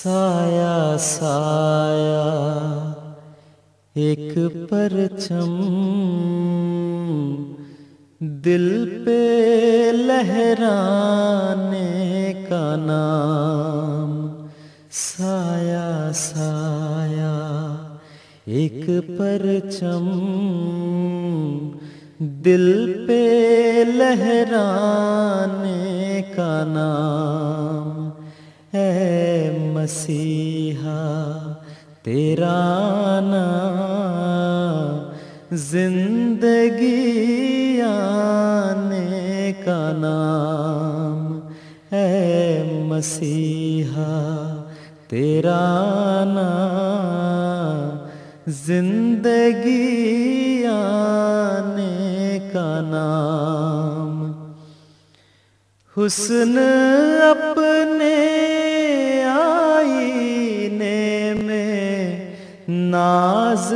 साया साया एक परचम दिल पे लहराने का नाम। साया साया एक परचम दिल पे लहराने का नाम। ऐ मसीहा तेरा नाम जिंदगी आने का नाम। ऐ मसीहा तेरा नाम जिंदगी आने का नाम। हुस्न अपने आईने में नाज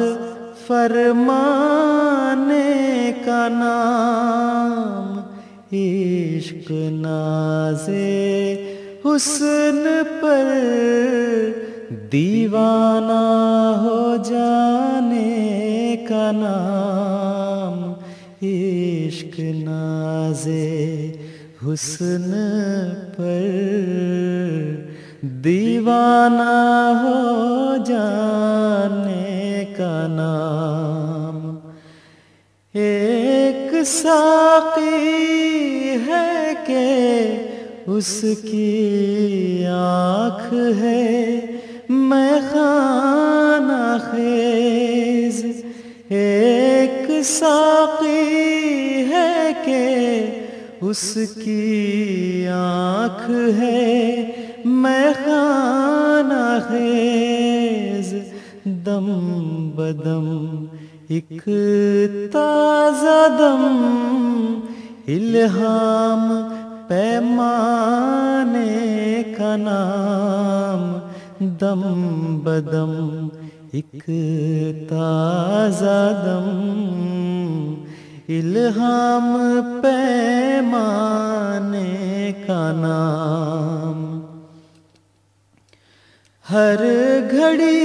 फरमाने का नाम। इश्क नाज़े हुस्न पर दीवाना हो जाने का नाम। इश्क नाज़े हुस्न पर दीवाना हो जाने का नाम। एक साक़ी है कि उसकी आँख है मैं खाना ख़ेज़। एक साक़ी है कि उसकी आँख है मैं खाना ख़ेज़। दम बदम एक ताज़ा दम इल्हाम पैमाने का नाम। दम बदम एक ताज़ा दम इल्हाम पैमाने का नाम। हर घड़ी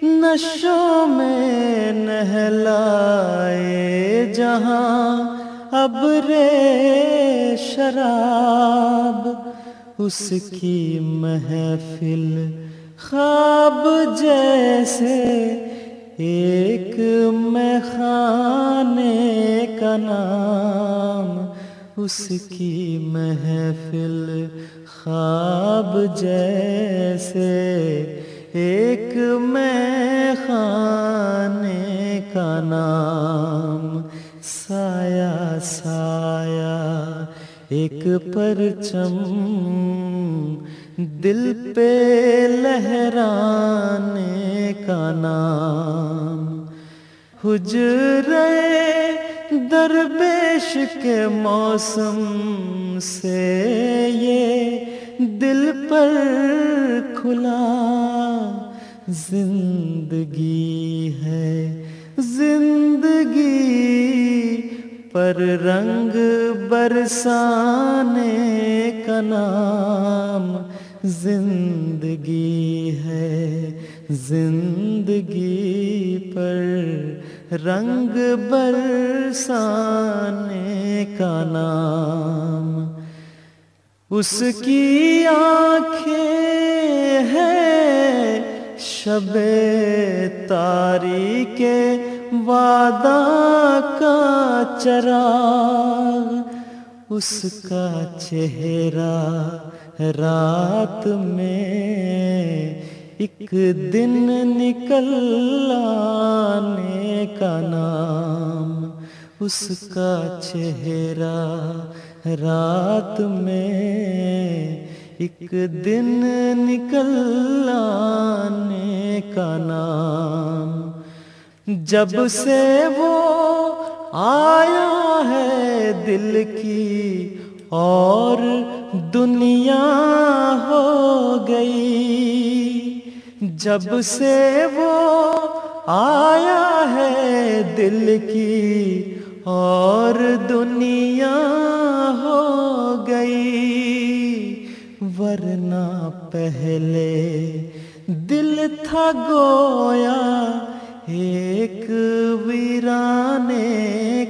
नशों में नहलाए जहाँ अब रे शराब। उसकी महफिल ख्वाब जैसे एक मैखाने का नाम। उसकी महफिल ख्वाब जैसे एक मैखाने का नाम। साया साया एक परचम दिल पे लहराने का नाम। हुजरे दरवेश के मौसम से ये दिल पर खुला जिंदगी है। जिंदगी पर रंग बरसाने का नाम। जिंदगी है जिंदगी पर रंग बरसाने का नाम। उसकी आँखें हैं शबे तारीके वादा का चराग। उसका चेहरा रात में एक दिन निकल आने का नाम। उसका चेहरा रात में एक दिन निकल आने का नाम। जब से वो आया है दिल की और दुनिया हो गई। जब से वो आया है दिल की और दुनिया हो गई। वरना पहले दिल था गोया एक वीराने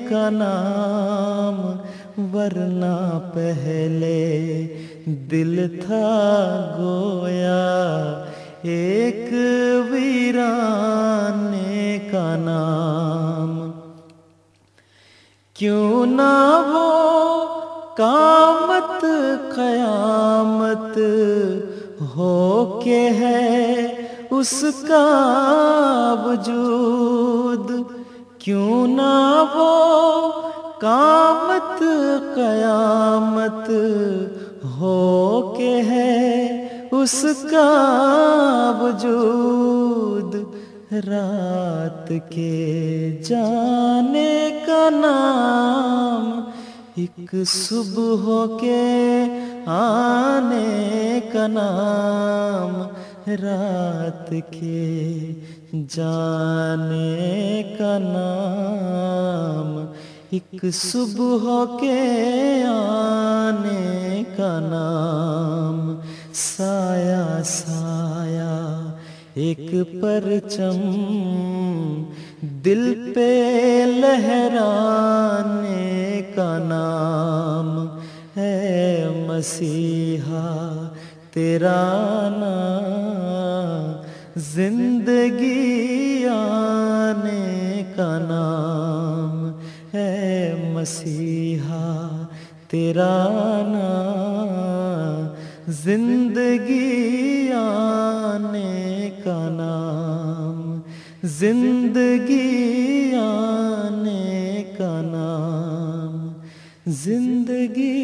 का नाम, वरना पहले दिल था गोया एक वीराने का नाम। क्यों ना वो कामत क़यामत हो के है उसका वजूद, क्यों ना वो कामत क़यामत हो के है उसका वजूद। रात के जाने का नाम एक सुबह के आने का नाम, रात के जाने का नाम एक सुबह के आने का नाम। साया साया एक परचम दिल पे लहराने का नाम है मसीहा तेरा नाम, जिंदगी आने का नाम है मसीहा तेरा नाम, जिंदगी आने का नाम, जिंदगी आने का नाम, जिंदगी